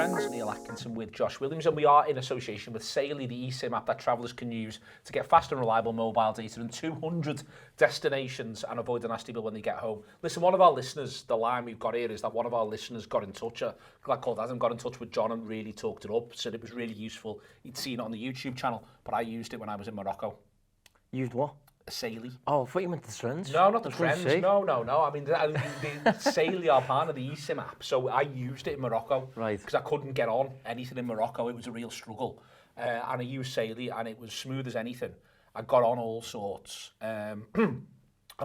friends, Neil Atkinson with Josh Williams, and we are in association with Saily, the eSIM app that travellers can use to get fast and reliable mobile data in 200 destinations and avoid a nasty bill when they get home. Listen, one of our listeners, the line we've got here is that one of our listeners got in touch, a lad called Adam got in touch with John and really talked it up, said it was really useful. He'd seen it on the YouTube channel, but I used it when I was in Morocco. Used what? Saily. Oh, I thought you meant the trends. No, not the trends. No. I mean, the Saily are part of the eSIM app, so I used it in Morocco. Right. Because I couldn't get on anything in Morocco. It was a real struggle. And I used Saily, and it was smooth as anything. I got on all sorts. I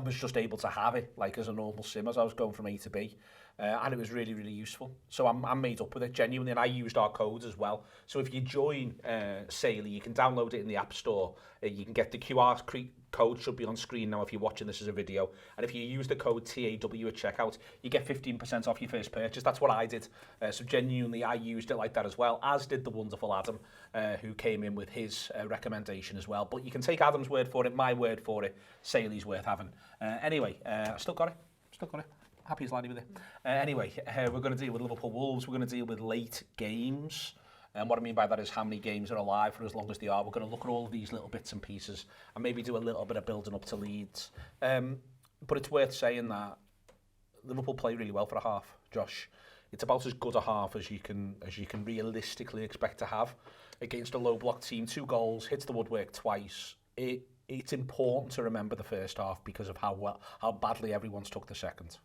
was just able to have it, like as a normal SIM, as I was going from A to B. And it was really, really useful. So I'm made up with it, genuinely, and I used our codes as well. So if you join Saily, you can download it in the App Store. You can get the QR code, should be on screen now if you're watching this as a video. And if you use the code TAW at checkout, you get 15% off your first purchase. That's what I did. So genuinely, I used it like that as well, as did the wonderful Adam, who came in with his recommendation as well. But you can take Adam's word for it, my word for it. Saily's worth having. Anyway, I still got it. Happy as Lanny with it. Anyway, we're going to deal with Liverpool Wolves. We're going to deal with late games. And what I mean by that is how many games are alive for as long as they are. We're going to look at all of these little bits and pieces and maybe do a little bit of building up to Leeds. But it's worth saying that Liverpool play really well for a half, Josh. It's about as good a half as you can realistically expect to have against a low block team. 2 goals, hits the woodwork twice. It's important to remember the first half because of how badly everyone's took the second.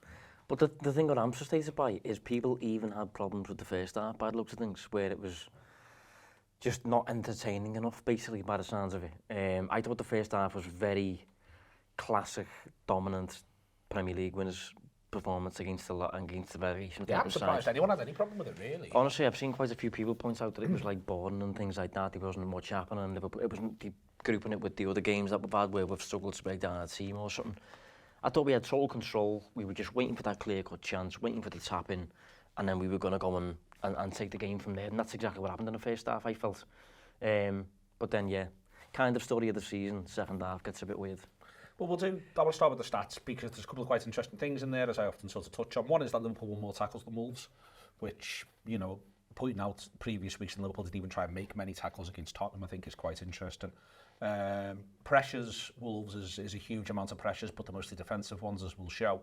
But the thing that I'm frustrated by is people even had problems with the first half by the looks of things, where it was just not entertaining enough, basically, by the sounds of it. I thought the first half was very classic, dominant Premier League winners performance against the variation. Yeah, I'm surprised anyone had any problem with it, really. Honestly, I've seen quite a few people point out that it was like boring and things like that. There wasn't much happening in Liverpool. It wasn't grouping it with the other games that we've had where we've struggled to break down a team or something. I thought we had total control. We were just waiting for that clear-cut chance, waiting for the tap-in, and then we were going to go and take the game from there. And that's exactly what happened in the first half, I felt. But then, yeah, kind of story of the season, second half gets a bit weird. Well, I will start with the stats because there's a couple of quite interesting things in there, as I often sort of touch on. One is that Liverpool won more tackles than Wolves, which, you know, pointing out previous weeks in Liverpool didn't even try and make many tackles against Tottenham, I think is quite interesting. Pressures, Wolves is a huge amount of pressures, but they're mostly defensive ones, as we'll show.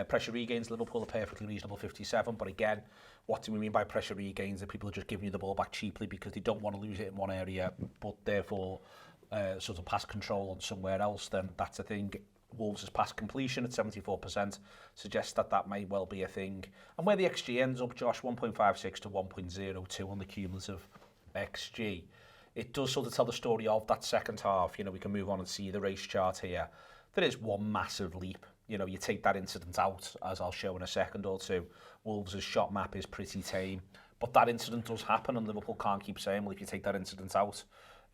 Pressure regains, Liverpool are perfectly reasonable, 57, but again, what do we mean by pressure regains? That people are just giving you the ball back cheaply because they don't want to lose it in one area, but therefore sort of pass control on somewhere else, then that's a thing. Wolves' pass completion at 74% suggests that may well be a thing. And where the XG ends up, Josh, 1.56 to 1.02 on the cumulative XG. It does sort of tell the story of that second half. You know, we can move on and see the race chart here. There is one massive leap. You know, you take that incident out, as I'll show in a second or two. Wolves' shot map is pretty tame. But that incident does happen, and Liverpool can't keep saying, well, if you take that incident out,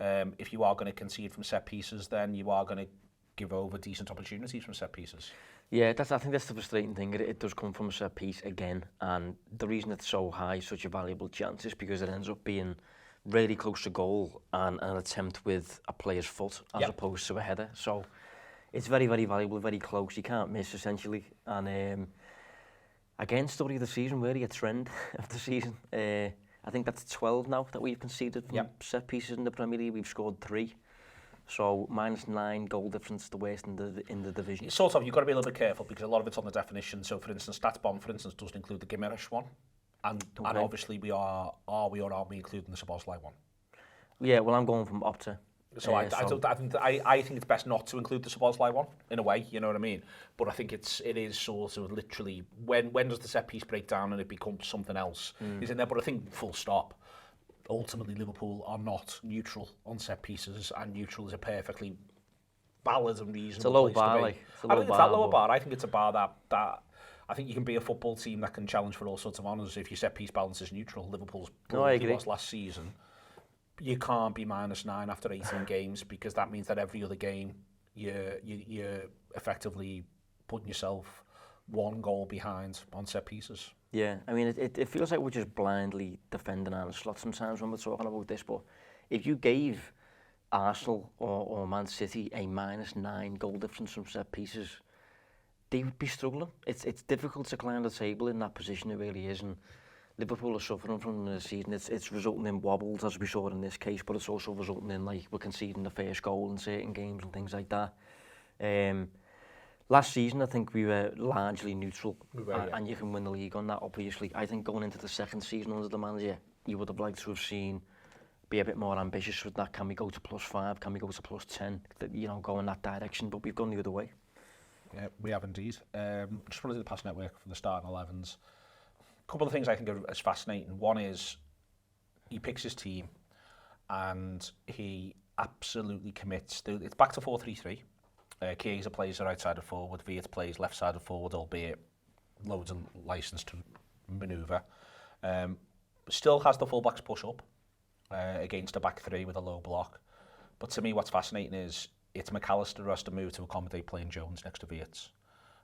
if you are going to concede from set pieces, then you are going to give over decent opportunities from set pieces. Yeah, I think that's the frustrating thing. It does come from a set piece again, and the reason it's so high, such a valuable chance, is because it ends up being really close to goal and an attempt with a player's foot as opposed to a header. So it's very, very valuable, very close. You can't miss, essentially. And again, story of the season, really a trend of the season. I think that's 12 now that we've conceded from set pieces in the Premier League. We've scored 3. So -9 goal difference, the worst in the division. Sort of, you've got to be a little bit careful because a lot of it's on the definition. So, for instance, StatsBomb, for instance, doesn't include the Gimenez one. And obviously we are we or are we including the Szoboszlai one? Yeah, well, I'm going from Opta. So I think it's best not to include the Szoboszlai one in a way, you know what I mean? But I think it is sort of literally when does the set piece break down and it becomes something else is in there. But I think full stop. Ultimately, Liverpool are not neutral on set pieces, and neutral is a perfectly valid and reasonable. It's a low bar, like. I think it's that lower bar. I think it's a bar that. I think you can be a football team that can challenge for all sorts of honours if your set piece balance is neutral. Liverpool's was last season. You can't be -9 after 18 games because that means that every other game you're effectively putting yourself 1 goal behind on set pieces. Yeah, I mean, it feels like we're just blindly defending our slot sometimes when we're talking about this, but if you gave Arsenal or Man City a -9 goal difference from set pieces, they would be struggling. It's difficult to climb the table in that position, it really is, and Liverpool are suffering from the season. It's resulting in wobbles, as we saw in this case, but it's also resulting in, like, we're conceding the first goal in certain games and things like that. Last season, I think we were largely neutral, and you can win the league on that, obviously. I think going into the second season under the manager, you would have liked to have seen, be a bit more ambitious with that. Can we go to +5? Can we go to +10? You know, go in that direction, but we've gone the other way. Yeah, we have indeed. Just want to do the pass network for the starting 11s. A couple of things I think are as fascinating. One is he picks his team and he absolutely commits. It's back to 4-3-3. Chiesa plays the right side of forward, Viet plays left side of forward, albeit loads of licence to manoeuvre. Still has the fullbacks push up against a back three with a low block. But to me, what's fascinating is it's McAllister who has to move to accommodate playing Jones next to Viet.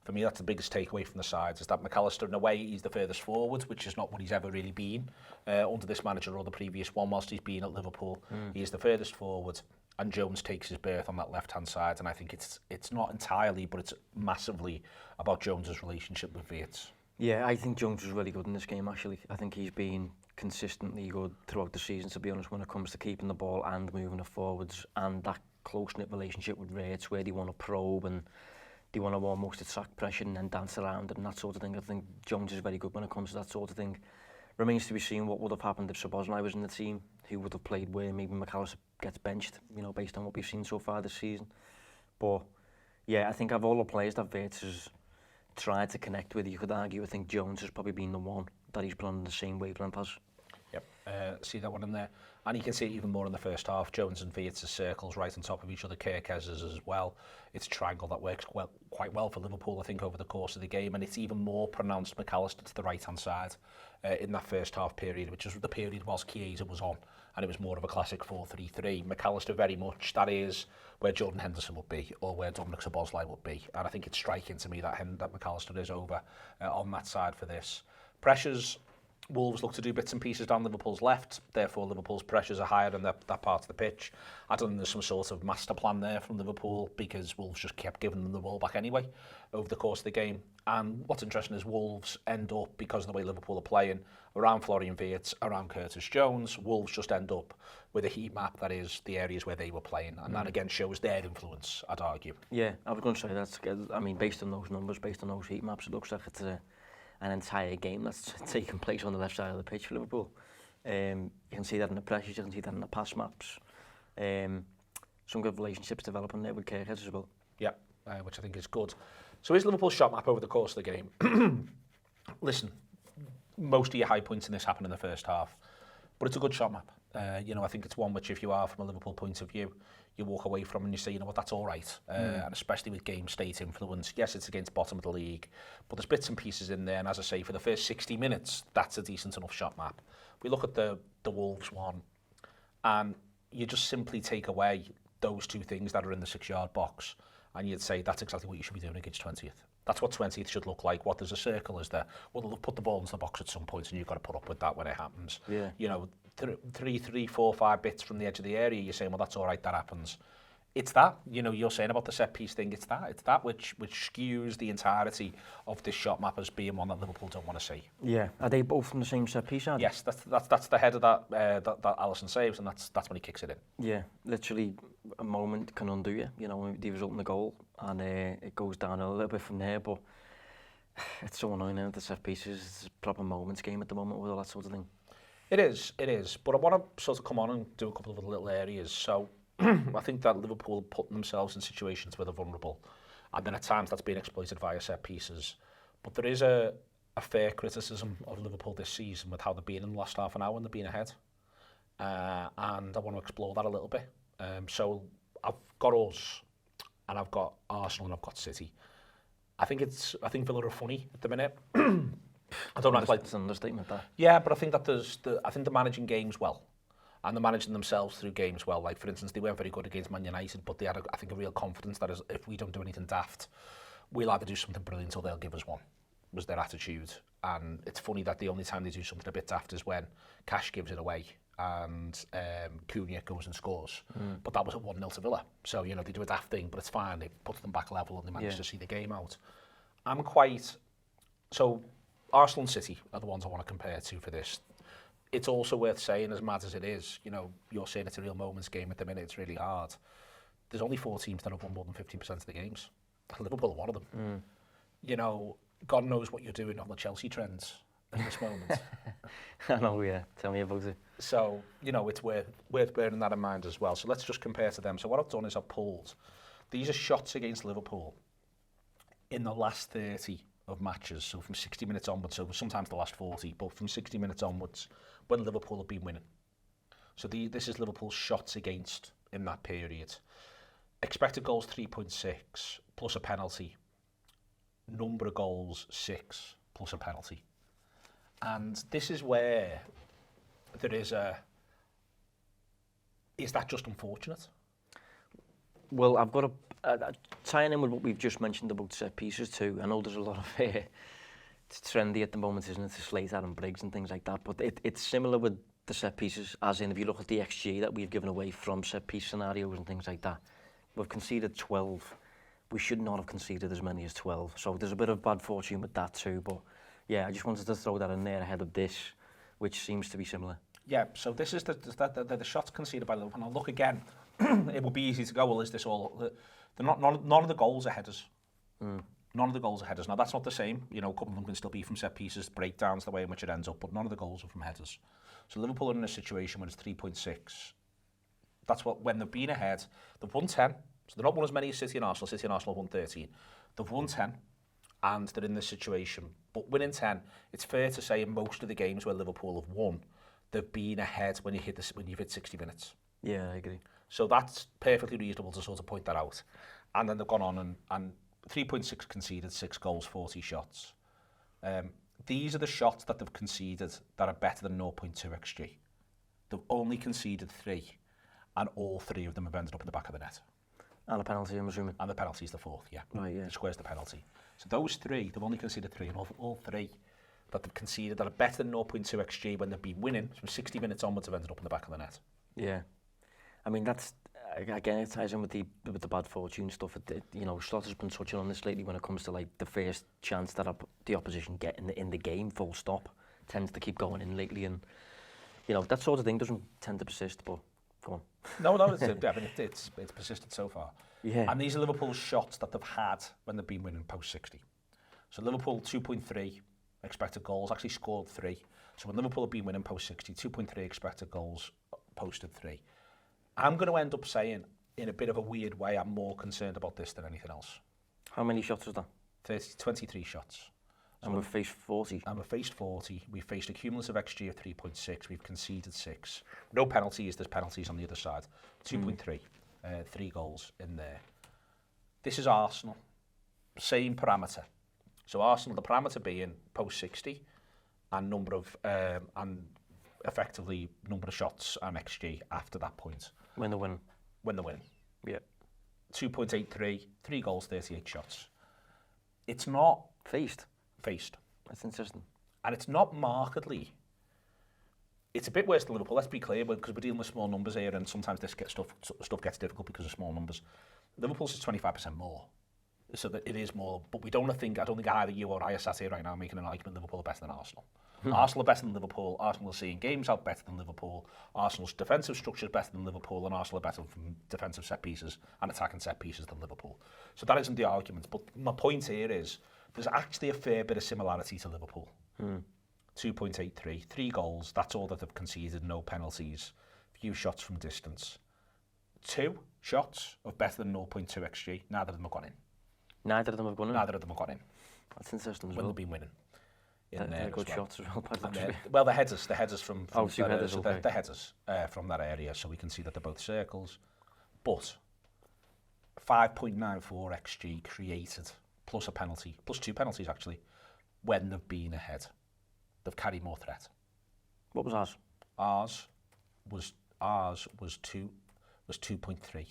For me, that's the biggest takeaway from the sides, is that McAllister, in a way, he's the furthest forward, which is not what he's ever really been under this manager or the previous one, whilst he's been at Liverpool. He is the furthest forward, and Jones takes his berth on that left-hand side, and I think it's not entirely, but it's massively about Jones's relationship with Viet. Yeah, I think Jones was really good in this game, actually. I think he's been consistently good throughout the season, to be honest, when it comes to keeping the ball and moving it forwards, and that close-knit relationship with Viet, where they want to probe and they want to almost attack pressure and then dance around it and that sort of thing. I think Jones is very good when it comes to that sort of thing. Remains to be seen what would have happened if Szoboszlai was in the team, who would have played where maybe McAllister gets benched, you know, based on what we've seen so far this season. But yeah, I think of all the players that Viet has tried to connect with, you could argue, I think Jones has probably been the one that he's been on the same wavelength as. Yep, see that one in there. And you can see it even more in the first half. Jones and Viet's circles right on top of each other, Kerkez's as well. It's a triangle that works quite well for Liverpool, I think, over the course of the game. And it's even more pronounced McAllister to the right-hand side in that first half period, which is the period whilst Chiesa was on. And it was more of a classic 4-3-3. McAllister very much, that is where Jordan Henderson would be, or where Dominic Szoboszlai would be. And I think it's striking to me that McAllister is over on that side for this. Pressures, Wolves look to do bits and pieces down Liverpool's left, therefore Liverpool's pressures are higher in that part of the pitch. I don't think there's some sort of master plan there from Liverpool, because Wolves just kept giving them the ball back anyway over the course of the game. And what's interesting is Wolves end up, because of the way Liverpool are playing, around Florian Wirtz, around Curtis Jones, Wolves just end up with a heat map that is the areas where they were playing, and that again shows their influence, I'd argue. Yeah, I was going to say that's, I mean, based on those numbers, based on those heat maps, it looks like it's an entire game that's taking place on the left side of the pitch for Liverpool. You can see that in the pressures, you can see that in the pass maps. Some good relationships developing there with Kerkez as well. Yeah, which I think is good. So here's Liverpool's shot map over the course of the game. Listen, most of your high points in this happen in the first half, but it's a good shot map. You know, I think it's one which, if you are from a Liverpool point of view, you walk away from and you say, you know what, that's all right. And especially with game state influence. Yes, it's against bottom of the league, but there's bits and pieces in there. And as I say, for the first 60 minutes, that's a decent enough shot map. We look at the Wolves one, and you just simply take away those two things that are in the 6-yard box, and you'd say that's exactly what you should be doing against 20th. That's what 20th should look like. What there's a circle, is there? Well, they'll put the ball into the box at some point, and you've got to put up with that when it happens. Yeah. You know, 3, 4, 5 bits from the edge of the area, you're saying, well, that's all right, that happens. It's that, you know, you're saying about the set piece thing, it's that which skews the entirety of this shot map as being one that Liverpool don't want to see. Yeah, are they both from the same set piece? Yes, that's the header that Alisson saves, and that's when he kicks it in. Yeah, literally a moment can undo you. You know, the result in the goal, and it goes down a little bit from there. But it's so annoying now, the set pieces. It's a proper moments game at the moment with all that sort of thing. It is. But I want to sort of come on and do a couple of little areas. So I think that Liverpool put themselves in situations where they're vulnerable, and then at times that's been exploited via set pieces. But there is a fair criticism of Liverpool this season with how they've been in the last half an hour when they've been ahead, and I want to explore that a little bit. So I've got us, and I've got Arsenal, and I've got City. I think Villa are funny at the minute. I don't act like it's an understatement, that. Yeah, but I think that I think they're managing games well, and they're managing themselves through games well. Like, for instance, they weren't very good against Man United, but they had, I think, a real confidence that if we don't do anything daft, we'll either do something brilliant or they'll give us one, was their attitude. And it's funny that the only time they do something a bit daft is when Cash gives it away and Cunha goes and scores. But that was at 1-0 to Villa. So, you know, they do a daft thing, but it's fine. They put them back level and they manage to see the game out. So Arsenal and City are the ones I want to compare to for this. It's also worth saying, as mad as it is, you know, you're saying it's a real moments game at the minute, it's really hard. There's only 4 teams that have won more than 15% of the games. Liverpool are one of them. You know, God knows what you're doing on the Chelsea trends in this moment. I know, yeah. Tell me about it. So, you know, it's worth bearing that in mind as well. So let's just compare to them. So what I've done is I've pulled, these are shots against Liverpool in the last 30 of matches. So from 60 minutes onwards, so sometimes the last 40, but from 60 minutes onwards, when Liverpool have been winning. So this is Liverpool's shots against in that period. Expected goals 3.6 plus a penalty. Number of goals 6 plus a penalty. And this is where there is that just unfortunate? Well, I've got tying in with what we've just mentioned about set pieces too. I know there's a lot of it's trendy at the moment, isn't it, to Slater and Briggs and things like that, but it's similar with the set pieces, as in if you look at the XG that we've given away from set piece scenarios and things like that, we've conceded 12. We should not have conceded as many as 12, so there's a bit of bad fortune with that too, but yeah, I just wanted to throw that in there ahead of this, which seems to be similar. Yeah, so this is the shots conceded by Liverpool. And I'll look again. It would be easy to go, well, is this all... None of the goals are headers. None of the goals are headers. Now, that's not the same. You know, a couple of them can still be from set pieces, breakdowns, the way in which it ends up, but none of the goals are from headers. So Liverpool are in a situation where it's 3.6. That's what, when they've been ahead, they've won 10. So they're not won as many as City and Arsenal. City and Arsenal have won 13. They've won 10, and they're in this situation. But winning 10, it's fair to say in most of the games where Liverpool have won, they've been ahead when you've hit 60 minutes. Yeah, I agree. So that's perfectly reasonable to sort of point that out. And then they've gone on and 3.6 conceded, 6 goals, 40 shots. These are the shots that they've conceded that are better than 0.2 XG. They've only conceded 3, and all 3 of them have ended up in the back of the net. And a penalty, I'm assuming. And the penalty is the 4th, yeah. Right, yeah. The square's the penalty. So those 3, they've only conceded 3, and all 3 that they've conceded that are better than 0.2 XG when they've been winning, from 60 minutes onwards, have ended up in the back of the net. Yeah. I mean, that's, again, it ties in with the bad fortune stuff. You know, Slaughter's been touching on this lately when it comes to, like, the first chance that the opposition get in the game, full stop, tends to keep going in lately. And, you know, that sort of thing doesn't tend to persist, but go on. No, it's persisted so far. Yeah. And these are Liverpool's shots that they've had when they've been winning post 60. So Liverpool 2.3 expected goals, actually scored 3. So when Liverpool have been winning post 60, 2.3 expected goals, posted 3. I'm going to end up saying, in a bit of a weird way, I'm more concerned about this than anything else. How many shots was that? 23 shots. And we've faced 40. And we've faced 40. We've faced a cumulative XG of 3.6. We've conceded 6. No penalties. There's penalties on the other side. 2.3. 3 goals in there. This is Arsenal. Same parameter. So Arsenal, the parameter being post 60 and number of and effectively number of shots and XG after that point. When they win. When they win. Yeah. 2.83, 3 goals, 38 shots. It's not faced. That's interesting. And it's not markedly. It's a bit worse than Liverpool, let's be clear, because we're dealing with small numbers here and sometimes this stuff gets difficult because of small numbers. Liverpool's is 25% more. So that it is more, but I don't think either you or I are sat here right now making an argument Liverpool are better than Arsenal. Arsenal are better than Liverpool, Arsenal are seeing games out better than Liverpool, Arsenal's defensive structure is better than Liverpool, and Arsenal are better from defensive set pieces and attacking set pieces than Liverpool. So that isn't the argument, but my point here is there's actually a fair bit of similarity to Liverpool. 2.83, 3 goals, that's all that they've conceded, no penalties, few shots from distance. 2 shots of better than 0.2 XG, neither of them have gone in. Neither of them have gone in? Neither of them have gone in. That's interesting as well. When they've been winning. They're good shots as well. Well, the headers from two headers, okay. the headers from that area, so we can see that they're both circles. But 5.94 XG created, plus a penalty, plus 2 penalties actually, when they've been ahead. They've carried more threat. What was ours? Ours was 2.3.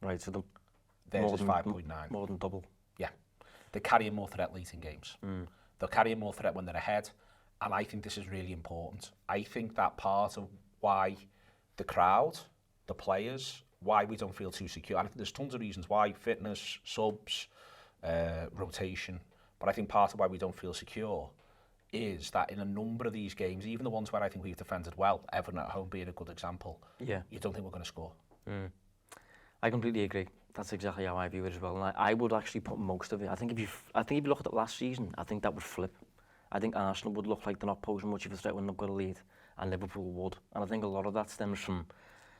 Right, so theirs is 5.9. More than double. Yeah. They're carrying more threat late in games. They're carrying more threat when they're ahead, and I think this is really important. I think that part of why the crowd, the players, why we don't feel too secure, and there's tons of reasons why, fitness, subs, rotation, but I think part of why we don't feel secure is that in a number of these games, even the ones where I think we've defended well, Everton at home being a good example, you don't think we're going to score. I completely agree. That's exactly how I view it as well. And I would actually put most of it. I think if you look at it last season, I think that would flip. I think Arsenal would look like they're not posing much of a threat when they've got a lead, and Liverpool would. And I think a lot of that stems from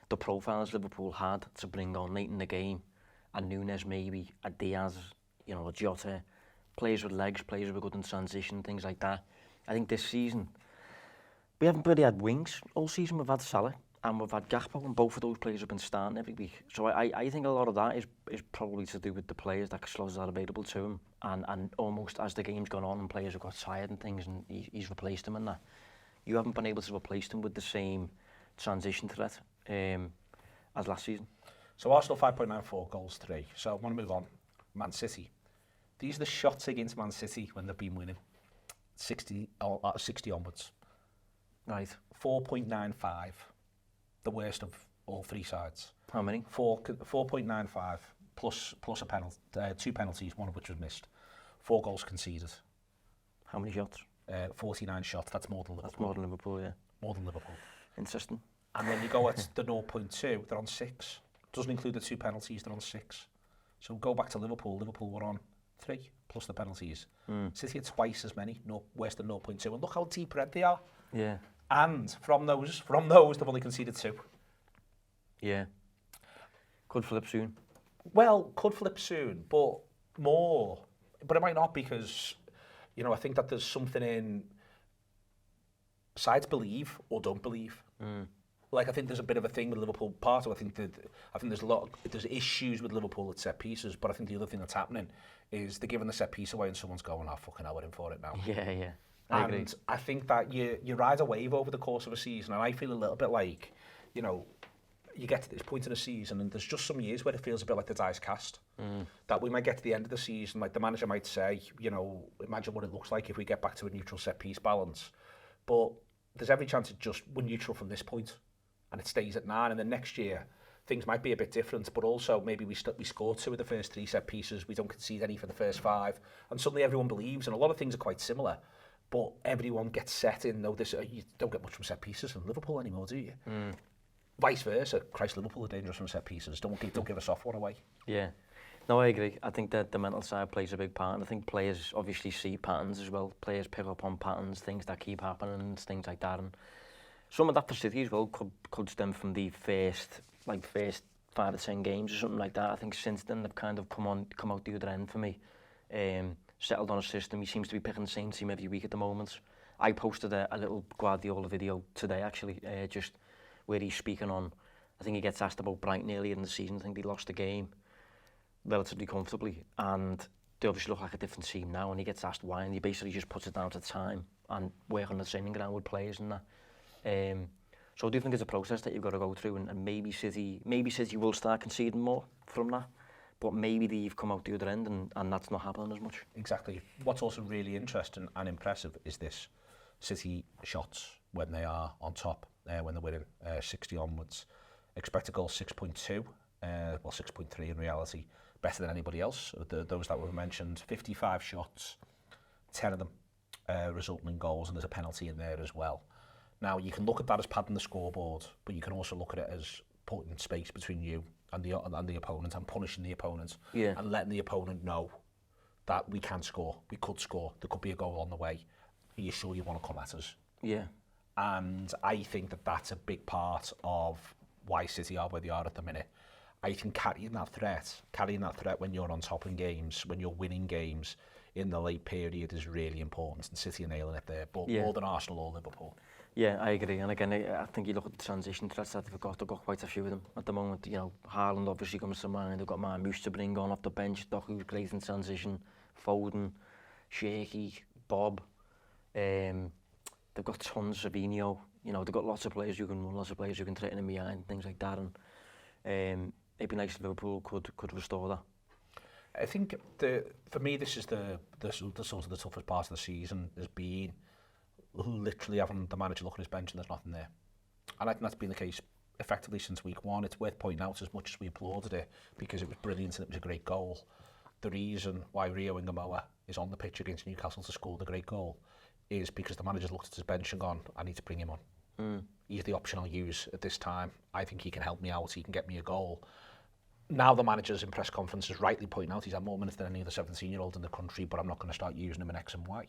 the profiles Liverpool had to bring on late in the game. A Nunes maybe, a Diaz, you know, a Jota, players with legs, players who are good in transition, things like that. I think this season, we haven't really had wings all season. We've had Salah and we've had Gakpo, and both of those players have been starting every week. So I think a lot of that is probably to do with the players that slots are available to him, and almost as the game's gone on and players have got tired and things, and he's replaced them and that. You haven't been able to replace them with the same transition threat as last season. So Arsenal 5.94 goals 3. So I want to move on. Man City. These are the shots against Man City when they've been winning. 60 onwards. Right. 4.95. The worst of all three sides. How many? 4.95 plus a penalty, 2 penalties, one of which was missed. 4 goals conceded. How many shots? 49 shots. That's more than Liverpool. That's more than Liverpool, yeah. More than Liverpool. Interesting. And then you go at the 0.2, they're on 6. Doesn't include the 2 penalties, they're on 6. So go back to Liverpool. Liverpool were on 3 plus the penalties. City had twice as many, worse than 0.2. And look how deep red they are. Yeah. And from those, they've only conceded 2. Yeah. Could flip soon. Well, could flip soon, but more. But it might not, because, you know, I think that there's something in sides believe or don't believe. Like, I think there's a bit of a thing with Liverpool. Part of I think there's issues with Liverpool at set pieces, but I think the other thing that's happening is they're giving the set piece away and someone's going, oh, fucking hell, we're in for it now. Yeah. I agree. And I think that you ride a wave over the course of a season, and I feel a little bit like, you know, you get to this point in a season and there's just some years where it feels a bit like the die's cast. That we might get to the end of the season, like the manager might say, you know, imagine what it looks like if we get back to a neutral set piece balance. But there's every chance we're neutral from this point and it stays at 9, and then next year things might be a bit different, but also maybe we score 2 of the first 3 set pieces, we don't concede any for the first 5, and suddenly everyone believes, and a lot of things are quite similar, but everyone gets set in, no, this, you don't get much from set pieces in Liverpool anymore, do you? Vice versa, Christ, Liverpool are dangerous from set pieces, don't give a soft one away. Yeah. No, I agree. I think that the mental side plays a big part, and I think players obviously see patterns as well. Players pick up on patterns, things that keep happening, things like that, and some of that for City as well could stem from the first 5 or 10 games or something like that. I think since then they've kind of come out the other end for me. Settled on a system. He seems to be picking the same team every week at the moment. I posted a little Guardiola video today actually, just where he's speaking on, I think he gets asked about Brighton earlier in the season. I think they lost the game relatively comfortably, and they obviously look like a different team now, and he gets asked why, and he basically just puts it down to time and work on the training ground with players and that. So I do think it's a process that you've got to go through, and maybe City will start conceding more from that, but maybe they've come out the other end and that's not happening as much. Exactly. What's also really interesting and impressive is this City shots when they are on top, when they're winning 60 onwards. Expected goal 6.2, 6.3 in reality, better than anybody else. Those that were mentioned, 55 shots, 10 of them resulting in goals, and there's a penalty in there as well. Now, you can look at that as padding the scoreboard, but you can also look at it as putting space between you and the opponent, and punishing the opponent, and letting the opponent know that we can score, we could score, there could be a goal on the way. Are you sure you want to come at us? Yeah. And I think that that's a big part of why City are where they are at the minute. I think carrying that threat when you're on top in games, when you're winning games in the late period is really important, and City are nailing it there, but more than Arsenal or Liverpool. Yeah, I agree. And again, I think you look at the transition threats that they've got quite a few of them at the moment. You know, Haaland obviously comes to mind. They've got Marmoush to bring on off the bench. Doku's great in transition. Foden, Shaky, Bob. They've got tons of Sabinho. You know, they've got lots of players who can run, lots of players who can threaten them behind, things like that. And it'd be nice if Liverpool could restore that. I think for me this is the sort of the toughest part of the season has been literally having the manager look at his bench and there's nothing there. And I think that's been the case effectively since week 1. It's worth pointing out, as much as we applauded it because it was brilliant and it was a great goal, the reason why Rio Ingamoa is on the pitch against Newcastle to score the great goal is because the manager's looked at his bench and gone, I need to bring him on. He's the option I'll use at this time. I think he can help me out. He can get me a goal. Now the manager's in press conferences rightly pointing out he's had more minutes than any other 17-year-old in the country, but I'm not going to start using him in X and Y.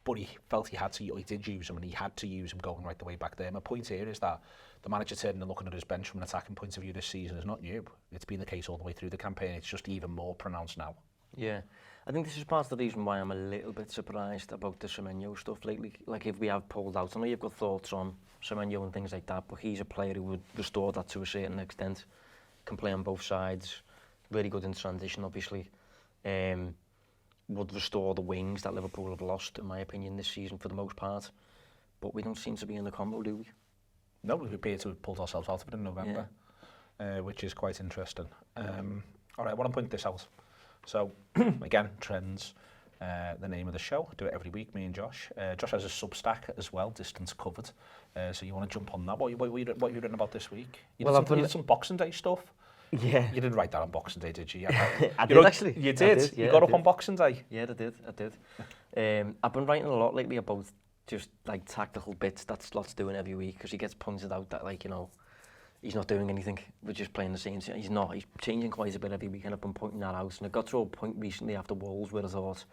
But he felt he had to, he did use him, and he had to use him going right the way back there. My point here is that the manager turning and looking at his bench from an attacking point of view this season is not new. It's been the case all the way through the campaign. It's just even more pronounced now. Yeah, I think this is part of the reason why I'm a little bit surprised about the Semenyo stuff lately. Like, if we have pulled out, I know you've got thoughts on Semenyo and things like that, but he's a player who would restore that to a certain extent. Can play on both sides, very good in transition, obviously. Would restore the wings that Liverpool have lost, in my opinion, this season for the most part. But we don't seem to be in the combo, do we? No, we appear to have pulled ourselves out of it in November, which is quite interesting. All right, I want to point this out. So, again, trends, the name of the show. Do it every week, me and Josh. Josh has a Substack as well, Distance Covered. So you want to jump on that. What are you written about this week? You did some Boxing Day stuff. Yeah. You didn't write that on Boxing Day, did you? I did, actually. You did? You got up on Boxing Day? Yeah, I did. I've been writing a lot lately about just, like, tactical bits that Slot's doing every week, because he gets pointed out that, like, you know, he's not doing anything. We're just playing the same. He's not. He's changing quite a bit every week, and I've been pointing that out. And I got to a point recently after Wolves where I thought,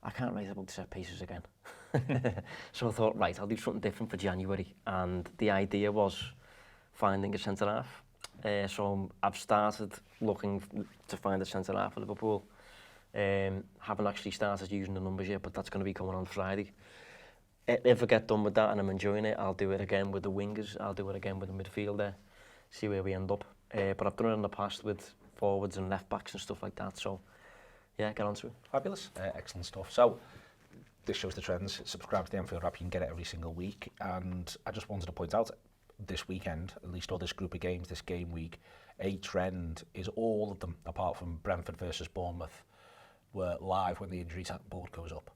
I can't write about set pieces again. So I thought, right, I'll do something different for January. And the idea was finding a centre-half. So I've started looking to find a centre-half for Liverpool. Haven't actually started using the numbers yet, but that's going to be coming on Friday. If I get done with that and I'm enjoying it, I'll do it again with the wingers. I'll do it again with the midfielder. See where we end up. But I've done it in the past with forwards and left backs and stuff like that. So, yeah, get on to it. Fabulous. Excellent stuff. So, this shows the trends. Subscribe to the Anfield Wrap. You can get it every single week. And I just wanted to point out, this weekend, at least, or this group of games, this game week, a trend is all of them, apart from Brentford versus Bournemouth, were live when the injury board goes up.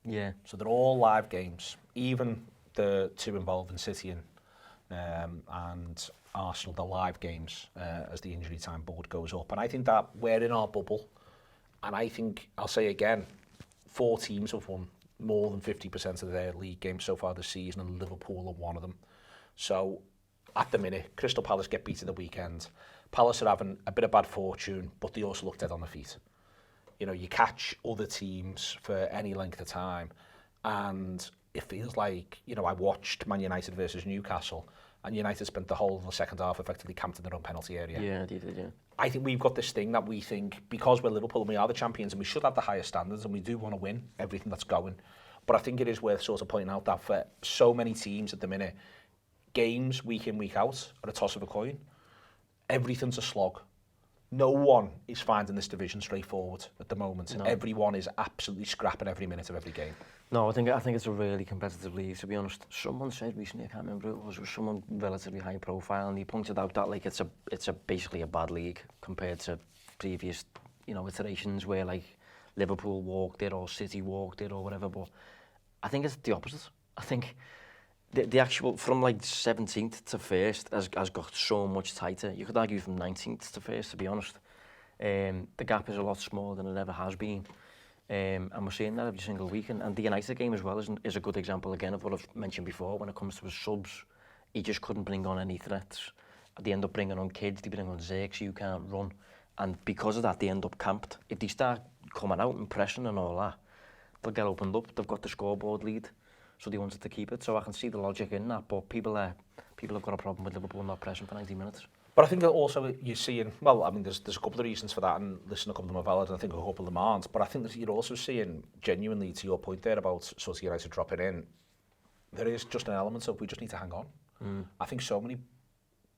Yeah. So they're all live games, even the two involved in City and Arsenal, the live games as the injury time board goes up. And I think that we're in our bubble. And I think, I'll say again, 4 teams have won more than 50% of their league games so far this season, and Liverpool are one of them. So at the minute, Crystal Palace get beat at the weekend. Palace are having a bit of bad fortune, but they also look dead on their feet. You know, you catch other teams for any length of time, and it feels like, you know, I watched Man United versus Newcastle, and United spent the whole of the second half effectively camped in their own penalty area. Yeah, they did, yeah. I think we've got this thing that we think, because we're Liverpool and we are the champions and we should have the highest standards and we do want to win everything that's going. But I think it is worth sort of pointing out that for so many teams at the minute, games week in, week out are a toss of a coin. Everything's a slog. No one is finding this division straightforward at the moment. No. Everyone is absolutely scrapping every minute of every game. No, I think it's a really competitive league, to be honest. Someone said recently, I can't remember who it was someone relatively high profile, and he pointed out that, like, it's basically a bad league compared to previous, you know, iterations where, like, Liverpool walked it or City walked it or whatever. But I think it's the opposite. I think the actual, from like 17th to 1st has got so much tighter. You could argue from 19th to 1st, to be honest. The gap is a lot smaller than it ever has been. And we're seeing that every single week. And the United game as well is a good example, again, of what I've mentioned before. When it comes to his subs, he just couldn't bring on any threats. They end up bringing on kids, they bring on Zirkzee, who can't run. And because of that, they end up camped. If they start coming out and pressing and all that, they'll get opened up. They've got the scoreboard lead, so they wanted to keep it. So I can see the logic in that, but people have got a problem with Liverpool not pressing for 90 minutes. But I think that also you're seeing, well, I mean, there's a couple of reasons for that, and listen, a couple of them are valid, and I think a couple of them aren't. But I think that you're also seeing, genuinely, to your point there about sort of United dropping in, there is just an element of we just need to hang on. I think so many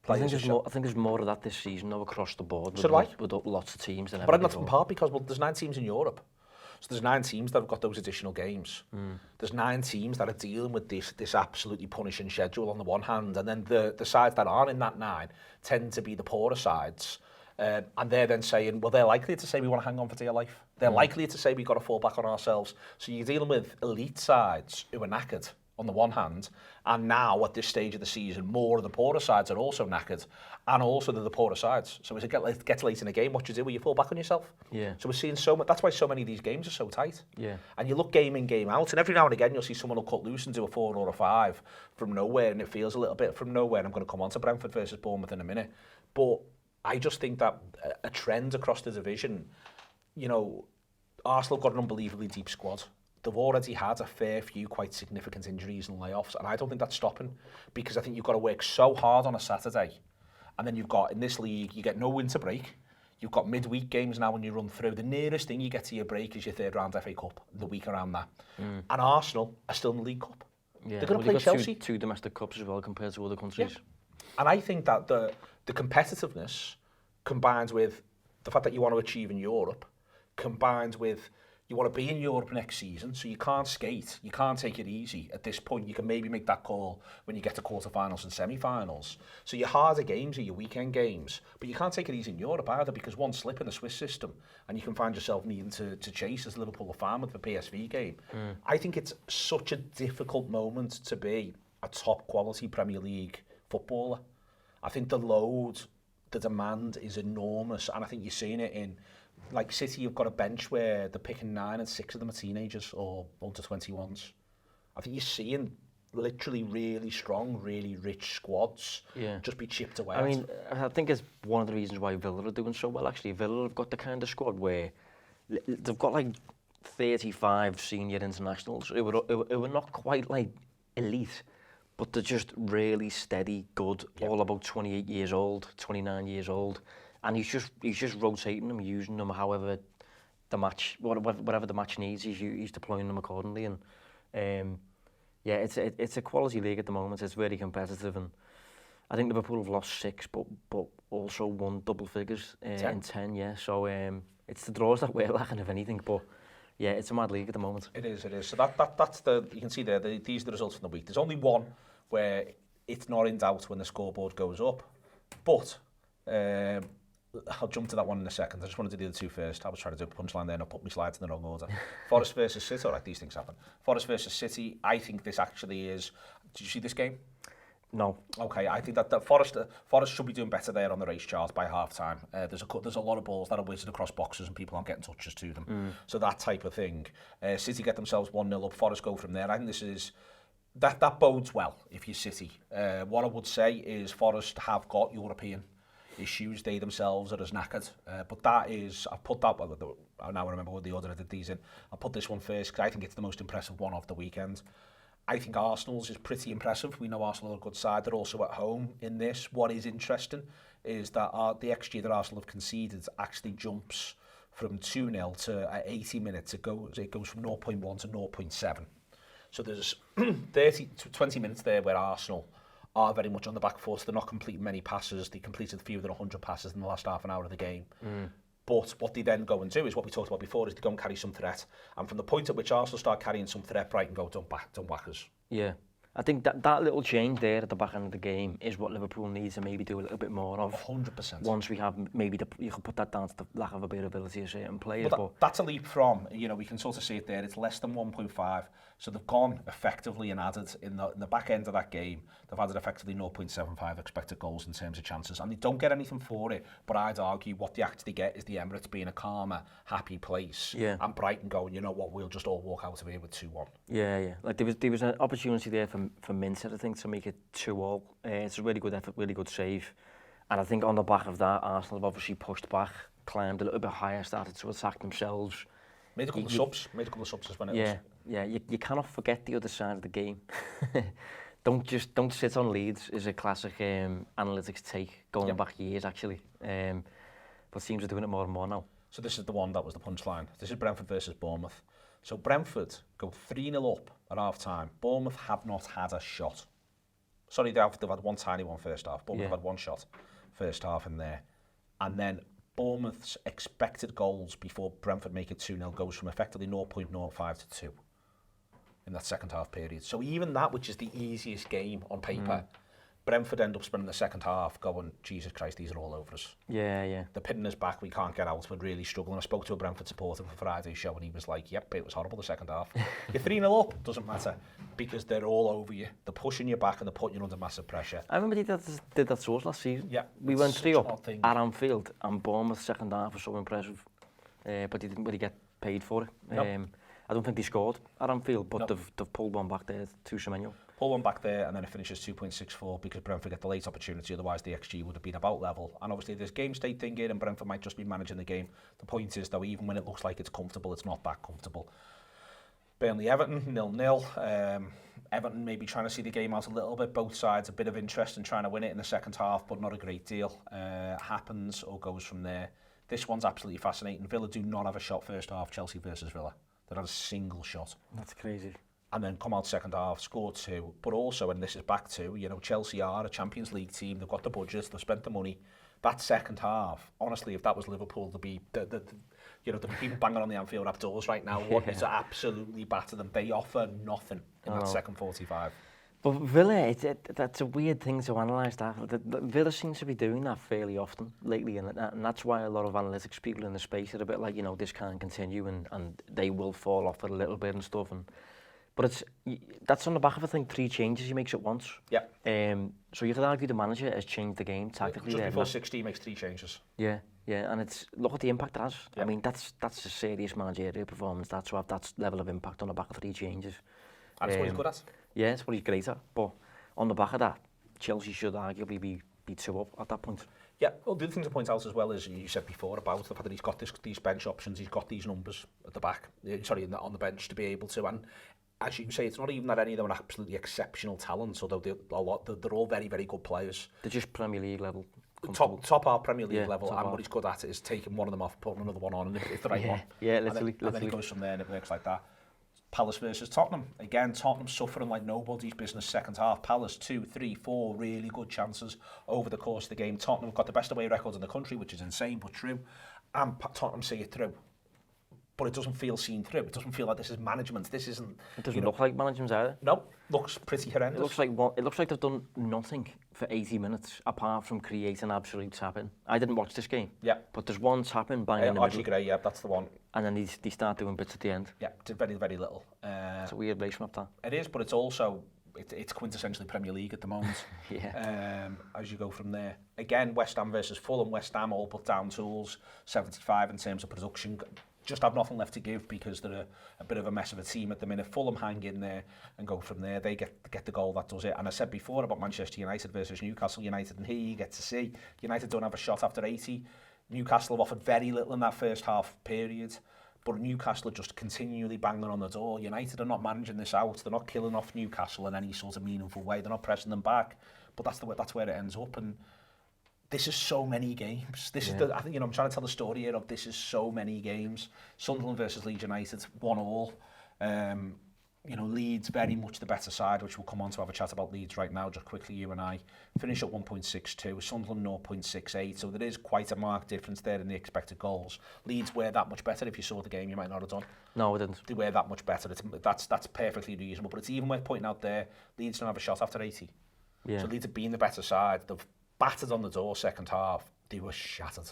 players. I think there's more of that this season, though, across the board. With lots of teams than ever. But that's in part because, well, there's 9 teams in Europe. So there's 9 teams that have got those additional games. There's 9 teams that are dealing with this absolutely punishing schedule on the one hand, and then the sides that aren't in that 9 tend to be the poorer sides. And they're then saying, well, they're likely to say we want to hang on for dear life. They're likely to say we've got to fall back on ourselves. So you're dealing with elite sides who are knackered on the one hand, and now at this stage of the season, more of the poorer sides are also knackered, and also they're the poorer sides. So as it gets late in the game, what you do? Well, you fall back on yourself. Yeah. So we're seeing so much. That's why so many of these games are so tight. Yeah. And you look game in, game out, and every now and again you'll see someone will cut loose and do a 4 or a 5 from nowhere, and it feels a little bit from nowhere. And I'm going to come on to Brentford versus Bournemouth in a minute, but I just think that a trend across the division, you know, Arsenal got an unbelievably deep squad. They've already had a fair few quite significant injuries and layoffs, and I don't think that's stopping, because I think you've got to work so hard on a Saturday, and then you've got, in this league, you get no winter break, you've got midweek games now when you run through. The nearest thing you get to your break is your third round FA Cup, the week around that. And Arsenal are still in the League Cup. Yeah. They're going to play Chelsea. Two domestic cups as well compared to other countries. Yeah. And I think that the competitiveness combined with the fact that you want to achieve in Europe, combined with you want to be in Europe next season, so you can't skate, you can't take it easy. At this point, you can maybe make that call when you get to quarterfinals and semi-finals. So your harder games are your weekend games, but you can't take it easy in Europe either, because one slip in the Swiss system and you can find yourself needing to chase, as Liverpool have found with the PSV game. I think it's such a difficult moment to be a top quality Premier League footballer. I think the load, the demand is enormous, and I think you're seeing it in, like, City have got a bench where they're picking 9 and 6 of them are teenagers or under 21s. I think you're seeing literally really strong, really rich squads just be chipped away. I mean, I think it's one of the reasons why Villa are doing so well, actually. Villa have got the kind of squad where they've got like 35 senior internationals who were not quite like elite, but they're just really steady, good, all about 28 years old, 29 years old. And he's just rotating them, using them however the match, whatever the match needs, he's deploying them accordingly. And yeah, it's a quality league at the moment. It's very competitive, and I think Liverpool have lost 6, but also won double figures in 10. Yeah, so it's the draws that we're lacking, if anything. But yeah, it's a mad league at the moment. It is. So that's the, you can see there. These are the results from the week. There's only one where it's not in doubt when the scoreboard goes up, but. I'll jump to that one in a second. I just wanted to do the two first. I was trying to do a punchline there and I put my slides in the wrong order. Forest versus City. All right, these things happen. Forest versus City. I think this actually is... Did you see this game? No. Okay, I think that Forest should be doing better there on the race chart by half-time. There's a lot of balls that are whizzed across boxes and people aren't getting touches to them. So that type of thing. City get themselves 1-0 up. Forest go from there. I think this is... That bodes well if you're City. What I would say is Forest have got European issues. They themselves are as knackered, but that is, I've put that, I now remember what the order I did these in. I'll put this one first because I think it's the most impressive one of the weekend. I think Arsenal's is pretty impressive. We know Arsenal are a good side. They're also at home in this. What is interesting is that the XG that Arsenal have conceded actually jumps from 2-0 to at 80 minutes. It goes from 0.1 to 0.7. So there's 20 minutes there where Arsenal are very much on the back foot. They're not completing many passes. They completed fewer than 100 passes in the last half an hour of the game. But what they then go and do is what we talked about before, is they go and carry some threat. And from the point at which Arsenal start carrying some threat, Brighton go, don't whack us. Yeah. I think that little change there at the back end of the game is what Liverpool needs to maybe do a little bit more of. 100%. Once we have maybe you can put that down to the lack of availability of certain players. But that's a leap from, we can sort of see it there, it's less than 1.5. So they've gone effectively and added in the back end of that game, they've added effectively 0.75 expected goals in terms of chances. And they don't get anything for it, but I'd argue what they actually get is the Emirates being a calmer, happy place. Yeah. And Brighton going, you know what, we'll just all walk out of here with 2-1. Yeah. Like there was an opportunity there for Minter, I think, to make it 2-2. It's a really good effort, really good save. And I think on the back of that, Arsenal have obviously pushed back, climbed a little bit higher, started to attack themselves. Made a couple of subs as when it was. Yeah, you cannot forget the other side of the game. Don't sit on leads is a classic analytics take, going back years actually. But teams are doing it more and more now. So this is the one that was the punchline. This is Brentford versus Bournemouth. So Brentford go 3-0 up at half-time. Bournemouth have not had a shot. Sorry, they've had one tiny one first half. Bournemouth have had one shot first half in there. And then Bournemouth's expected goals before Brentford make it 2-0 goes from effectively 0.05 to 2 in that second half period. So even that, which is the easiest game on paper, Brentford end up spending the second half going, Jesus Christ, these are all over us. Yeah. They're pinning us back, we can't get out, we're really struggling. I spoke to a Brentford supporter for Friday's show and he was like, yep, it was horrible the second half. You're 3-0 up, doesn't matter. because they're all over you. They're pushing you back and they're putting you under massive pressure. I remember they did that to us last season. Yeah, we it's went such 3 an up odd thing. at Anfield, and Bournemouth's second half was so impressive, but they didn't really get paid for it. Nope. I don't think they scored at Anfield, but Nope. they've pulled one back there to Semenyo. Pull one back there, and then it finishes 2.64 because Brentford get the late opportunity. Otherwise, the XG would have been about level. And obviously, there's game state thing here, and Brentford might just be managing the game. The point is, though, even when it looks like it's comfortable, it's not that comfortable. Burnley-Everton, 0-0. Everton maybe trying to see the game out a little bit. Both sides a bit of interest in trying to win it in the second half, but not a great deal. Happens or goes from there. This one's absolutely fascinating. Villa do not have a shot first half, Chelsea versus Villa. They don't have a single shot. That's crazy. And then come out second half, score 2. But also, and this is back to, Chelsea are a Champions League team. They've got the budgets, they've spent the money. That second half, honestly, if that was Liverpool, there'd be people banging on the Anfield Wrap doors right now, wanting to absolutely batter them. They offer nothing in that second 45. But Villa, that's a weird thing to analyse. Villa seems to be doing that fairly often lately, and that's why a lot of analytics people in the space are a bit like, this can't continue, and they will fall off it a little bit and stuff. But that's on the back of, I think, 3 changes he makes at once. Yeah. So you could argue the manager has changed the game tactically. Just before 60, he makes 3 changes. Yeah, and look at the impact it has. Yeah. I mean, that's a serious managerial performance. That's to have that level of impact on the back of 3 changes. And that's what he's good at. Yeah, it's what he's great at. But on the back of that, Chelsea should arguably be 2 up at that point. Yeah, well, the other thing to point out as well is, you said before about the fact that he's got these bench options, he's got these numbers at the back, on the bench to be able to, and as you say, it's not even that any of them are absolutely exceptional talents, although they're all very, very good players. They're just Premier League level. Top our Premier League level, and half. what he's good at is taking one of them off, putting another one on, and if it's the right one. Yeah, literally. And then he goes from there, and it works like that. Palace versus Tottenham. Again, Tottenham suffering like nobody's business second half. Palace 2, 3, 4 really good chances over the course of the game. Tottenham have got the best away records in the country, which is insane but true. And Tottenham see it through. But it doesn't feel seen through. It doesn't feel like this is management. This isn't. It doesn't look like management either. No, looks pretty horrendous. It looks like they've done nothing for 80 minutes apart from create an absolute tap-in. I didn't watch this game. Yeah. But there's one tap-in bang in the Archie middle. Gray, yeah, that's the one. And then they start doing bits at the end. Yeah, did very, very little. It's a weird race map, that. It is, but it's also it's quintessentially Premier League at the moment. Yeah. As you go from there. Again, West Ham versus Fulham. West Ham all put down tools, 75 in terms of production. Just have nothing left to give because they're a bit of a mess of a team at the minute. Fulham hang in there and go from there. They get the goal that does it. And I said before about Manchester United versus Newcastle United, and here you get to see United don't have a shot after 80. Newcastle have offered very little in that first half period, but Newcastle are just continually banging on the door. United are not managing this out. They're not killing off Newcastle in any sort of meaningful way. They're not pressing them back, but that's where it ends up. And this is so many games. This is I think I'm trying to tell the story here of this is so many games. Sunderland versus Leeds United, 1-1. Leeds very much the better side, which we'll come on to have a chat about Leeds right now. Just quickly, you and I finish at 1.62, Sunderland 0.68. So there is quite a marked difference there in the expected goals. Leeds were that much better. If you saw the game, you might not have done. No, I didn't. They were that much better. That's perfectly reasonable. But it's even worth pointing out there, Leeds don't have a shot after 80. Yeah. So Leeds have been the better side. They've battered on the door second half. They were shattered.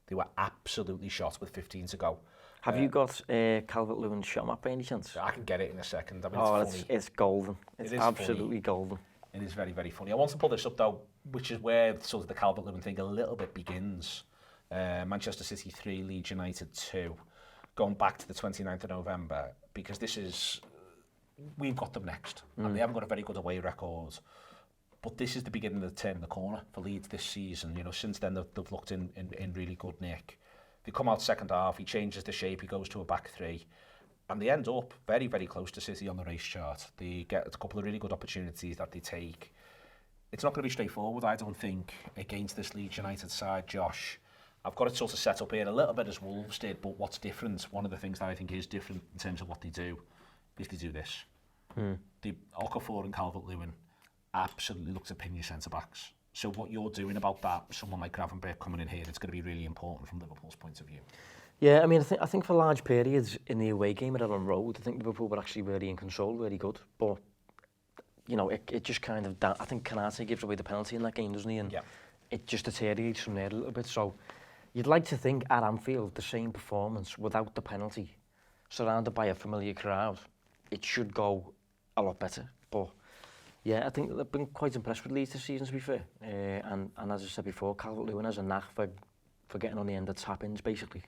They were absolutely shot with 15 to go. Have you got Calvert-Lewin's shot map by any chance? I can get it in a second. I mean, it's golden. It's absolutely golden. It is very, very funny. I want to pull this up though, which is where sort of the Calvert-Lewin thing a little bit begins. Manchester City 3, Leeds United 2. Going back to the 29th of November, because we've got them next. And they haven't got a very good away record. But this is the beginning of the turn in the corner for Leeds this season. Since then they've looked in really good nick. They come out second half, he changes the shape, he goes to a back 3, and they end up very, very close to City on the race chart. They get a couple of really good opportunities that they take. It's not going to be straightforward, I don't think, against this Leeds United side, Josh. I've got it sort of set up here a little bit as Wolves did, but what's different, one of the things that I think is different in terms of what they do, is they do this. The Okafor and Calvert-Lewin absolutely look to pin your centre-backs. So what you're doing about that, someone like Gravenberch coming in here, it's going to be really important from Liverpool's point of view. Yeah, I mean, I think for large periods in the away game at Ellen Road, I think Liverpool were actually really in control, really good. But, it just kind of, I think Kanate gives away the penalty in that game, doesn't he? And it just deteriorates from there a little bit. So you'd like to think at Anfield, the same performance without the penalty, surrounded by a familiar crowd, it should go a lot better. But yeah, I think I've been quite impressed with Leeds this season, to be fair. And as I said before, Calvert-Lewin has a knack for getting on the end of tap-ins, basically.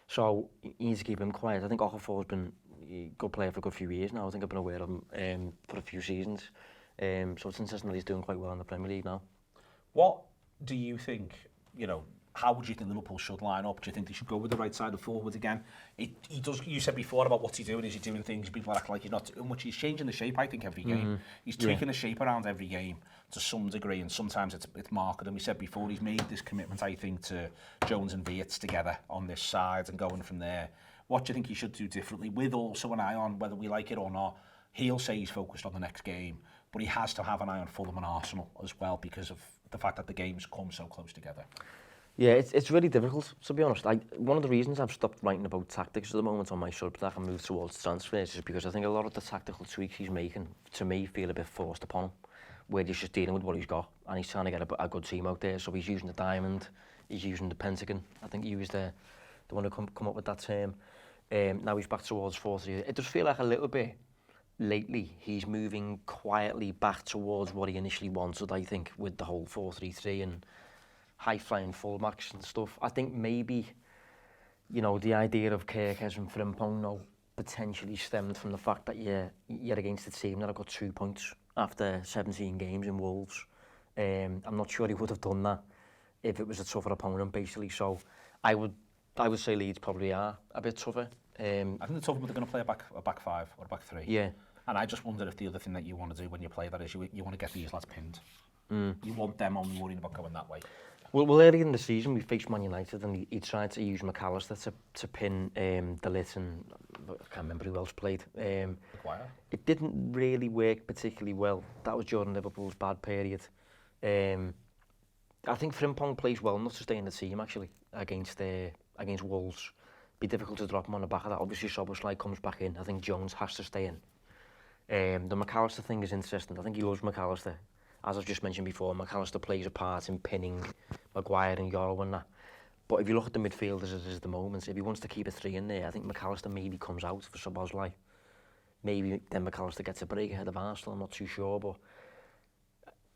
So you need to keep him quiet. I think Okafor's been a good player for a good few years now. I think I've been aware of him for a few seasons. So it's interesting that he's doing quite well in the Premier League now. What do you think, how would you think Liverpool should line up? Do you think they should go with the right side of forward again? He does. You said before about what's he doing. Is he doing things people act like he's not doing much? He's changing the shape, I think, every game. He's tweaking the shape around every game to some degree, and sometimes it's marketing. We said before, he's made this commitment, I think, to Jones and Wirtz together on this side and going from there. What do you think he should do differently, with also an eye on, whether we like it or not, he'll say he's focused on the next game, but he has to have an eye on Fulham and Arsenal as well, because of the fact that the games come so close together. Yeah, it's really difficult, to be honest. One of the reasons I've stopped writing about tactics at the moment on my Substack and moved towards transfers is because I think a lot of the tactical tweaks he's making, to me, feel a bit forced upon him, where he's just dealing with what he's got, and he's trying to get a good team out there. So he's using the diamond, he's using the pentagon. I think he was the one who come up with that term. Now he's back towards 4-3. It does feel like a little bit lately he's moving quietly back towards what he initially wanted, I think, with the whole 4-3-3 and high-flying fullbacks and stuff. I think maybe, the idea of Kerkez and Frimpong potentially stemmed from the fact that you're against a team that have got 2 points after 17 games in Wolves. I'm not sure he would have done that if it was a tougher opponent, basically. So I would say Leeds probably are a bit tougher. I think the tougher, but they're going to play a back five or a back three. Yeah. And I just wonder if the other thing that you want to do when you play that is you want to get these lads pinned. You want them only worrying about going that way. Well, early in the season, we faced Man United and he tried to use McAllister to pin De Ligt and I can't remember who else played. It didn't really work particularly well. That was during Liverpool's bad period. I think Frimpong plays well enough to stay in the team, actually, against Wolves. Be difficult to drop him on the back of that. Obviously, Szoboszlai comes back in. I think Jones has to stay in. The McAllister thing is interesting. I think he loves McAllister. As I've just mentioned before, McAllister plays a part in pinning Maguire and Yoro and that. But if you look at the midfielders as the moment, if he wants to keep a three in there, I think McAllister maybe comes out for Szoboszlai. Maybe then McAllister gets a break ahead of Arsenal, I'm not too sure. But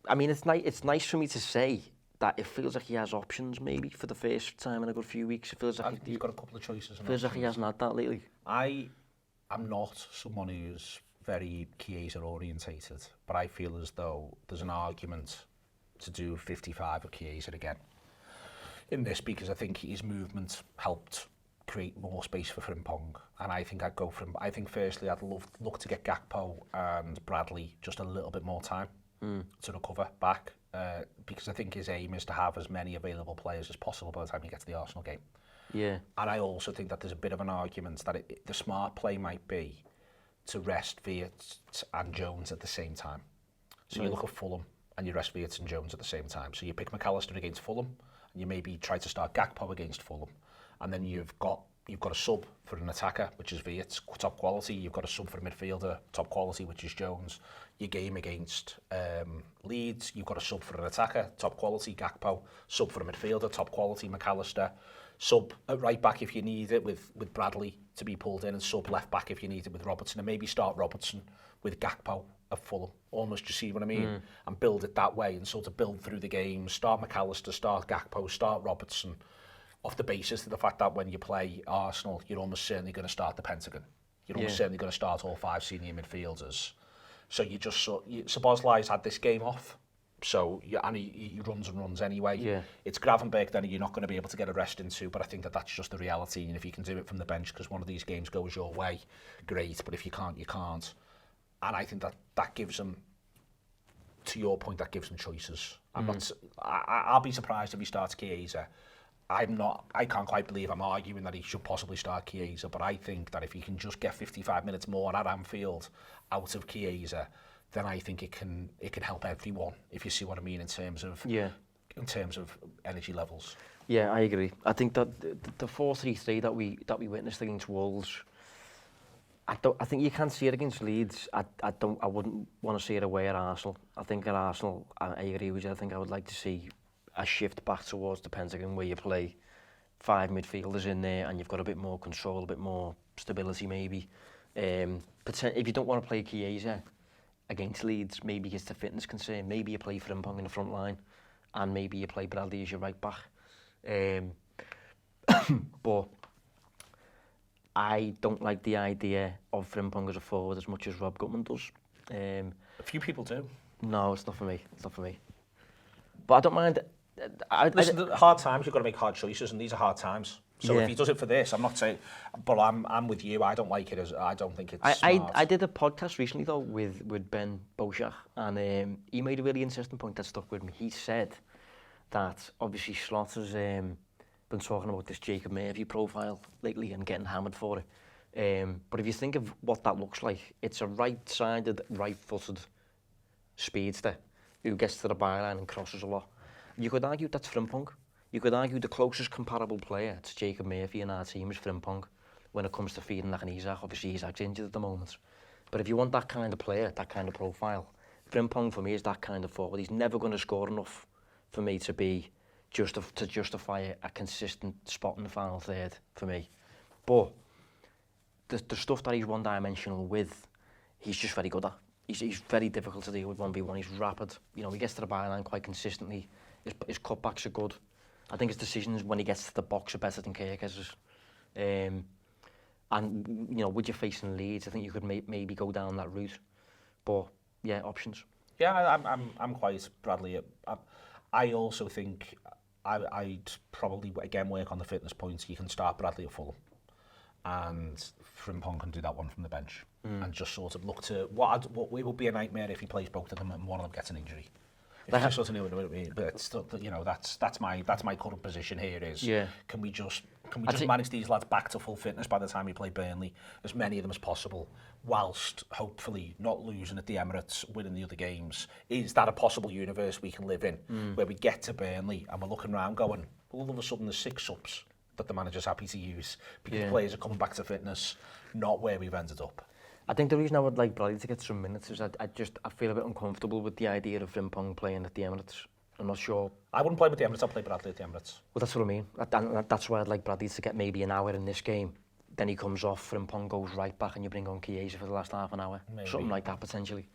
I mean, it's nice for me to say that it feels like he has options maybe for the first time in a good few weeks. It feels like he's got a couple of choices. Feels like he hasn't had that lately. I am not someone who's very Chiesa orientated, but I feel as though there's an argument to do 55 of Chiesa again in this, because I think his movement helped create more space for Frimpong, and I think I'd go from. I think firstly I'd look to get Gakpo and Bradley just a little bit more time to recover back, because I think his aim is to have as many available players as possible by the time you get to the Arsenal game. Yeah. And I also think that there's a bit of an argument that the smart play might be to rest Wirtz and Jones at the same time. So you look at Fulham and you rest Wirtz and Jones at the same time. So you pick McAllister against Fulham, and you maybe try to start Gakpo against Fulham, and then you've got a sub for an attacker, which is Wirtz, top quality. You've got a sub for a midfielder, top quality, which is Jones. Your game against Leeds, you've got a sub for an attacker, top quality, Gakpo. Sub for a midfielder, top quality, McAllister. Sub at right back if you need it with Bradley to be pulled in, and sub left back if you need it with Robertson, and maybe start Robertson with Gakpo at Fulham, almost, you see what I mean? And build it that way, and sort of build through the game. Start McAllister, start Gakpo, start Robertson, off the basis of the fact that when you play Arsenal, you're almost certainly going to start the pentagon. You're almost certainly going to start all 5 senior midfielders. So you just Szoboszlai's had this game off. So and he runs and runs anyway. Yeah. It's Gravenberch then you're not going to be able to get a rest into, but I think that's just the reality. And if you can do it from the bench, because one of these games goes your way, great. But if you can't, you can't. And I think that gives them, to your point, that gives them choices. I'll be surprised if he starts Chiesa. I can't quite believe I'm arguing that he should possibly start Chiesa, but I think that if he can just get 55 minutes more at Anfield out of Chiesa, then I think it can help everyone, if you see what I mean, in terms of energy levels. Yeah, I agree. I think that the 4-3-3 that we witnessed against Wolves, I think you can see it against Leeds. I wouldn't want to see it away at Arsenal. I think at Arsenal, I agree with you. I think I would like to see a shift back towards the pentagon where you play 5 midfielders in there and you've got a bit more control, a bit more stability maybe. If you don't want to play Chiesa against Leeds, maybe it's the fitness concern. Maybe you play Frimpong in the front line, and maybe you play Bradley as your right back. But I don't like the idea of Frimpong as a forward as much as Rob Gutman does. A few people do. No, it's not for me. It's not for me. But I don't mind. Listen, hard times, you've got to make hard choices, and these are hard times. So if he does it for this, I'm not saying, but I'm with you. I don't like it. I don't think it's smart. I did a podcast recently though with Ben Boshak, and he made a really interesting point that stuck with me. He said that obviously Slot has been talking about this Jacob Murphy profile lately and getting hammered for it. But if you think of what that looks like, it's a right-sided, right-footed speedster who gets to the byline and crosses a lot. You could argue that's Frimpong. You could argue the closest comparable player to Jacob Murphy in our team is Frimpong when it comes to feeding like an Isak. Obviously, Isak's injured at the moment. But if you want that kind of player, that kind of profile, Frimpong for me is that kind of forward. He's never going to score enough for me to be to justify a consistent spot in the final third for me. But the stuff that he's one-dimensional with, he's just very good at. He's very difficult to deal with 1v1. He's rapid. You know, he gets to the byline quite consistently. His cutbacks are good. I think his decisions when he gets to the box are better than Kirk's. And you know, with you facing Leeds, I think you could maybe go down that route. But yeah, options. Yeah, I'm quite Bradley. I also think I'd probably again work on the fitness points. You can start Bradley at Fulham, and Frimpong can do that one from the bench, and just sort of look to what would be a nightmare if he plays both of them and one of them gets an injury. If you sort of knew what I mean, but it's still, you know, that's my current position here is can we just manage these lads back to full fitness by the time we play Burnley, as many of them as possible, whilst hopefully not losing at the Emirates, winning the other games. Is that a possible universe we can live in where we get to Burnley and we're looking around going, well, all of a sudden there's 6 subs that the manager's happy to use because players are coming back to fitness, not where we've ended up. I think the reason I would like Bradley to get some minutes is I feel a bit uncomfortable with the idea of Frimpong playing at the Emirates. I'm not sure. I wouldn't play with the Emirates, I'll play Bradley at the Emirates. Well, that's what I mean. That's why I'd like Bradley to get maybe an hour in this game. Then he comes off, Frimpong goes right back and you bring on Chiesa for the last half an hour. Maybe. Something like that, potentially.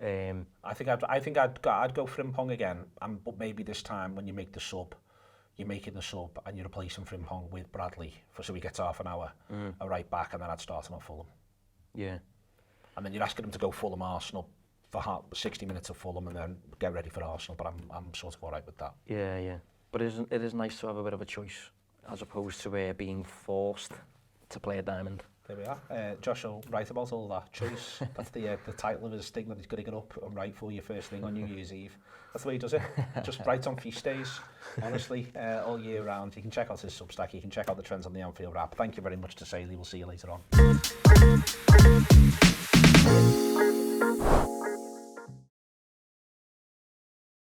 I think I'd go Frimpong again, but maybe this time when you make the sub, you're making the sub and you're replacing Frimpong with Bradley so he gets half an hour, a right back, and then I'd start him at Fulham. Yeah. And then you're asking him to go Fulham Arsenal for 60 minutes of Fulham and then get ready for Arsenal, but I'm sort of all right with that. Yeah. But it is nice to have a bit of a choice as opposed to being forced to play a diamond. There we are. Josh will write about all that. Choice. That's the title of his thing that he's going to get up and write for you first thing on New Year's Eve. That's the way he does it. Just writes on feast days, honestly, all year round. You can check out his Substack. You can check out the trends on the Anfield Wrap. Thank you very much to Saley. We'll see you later on.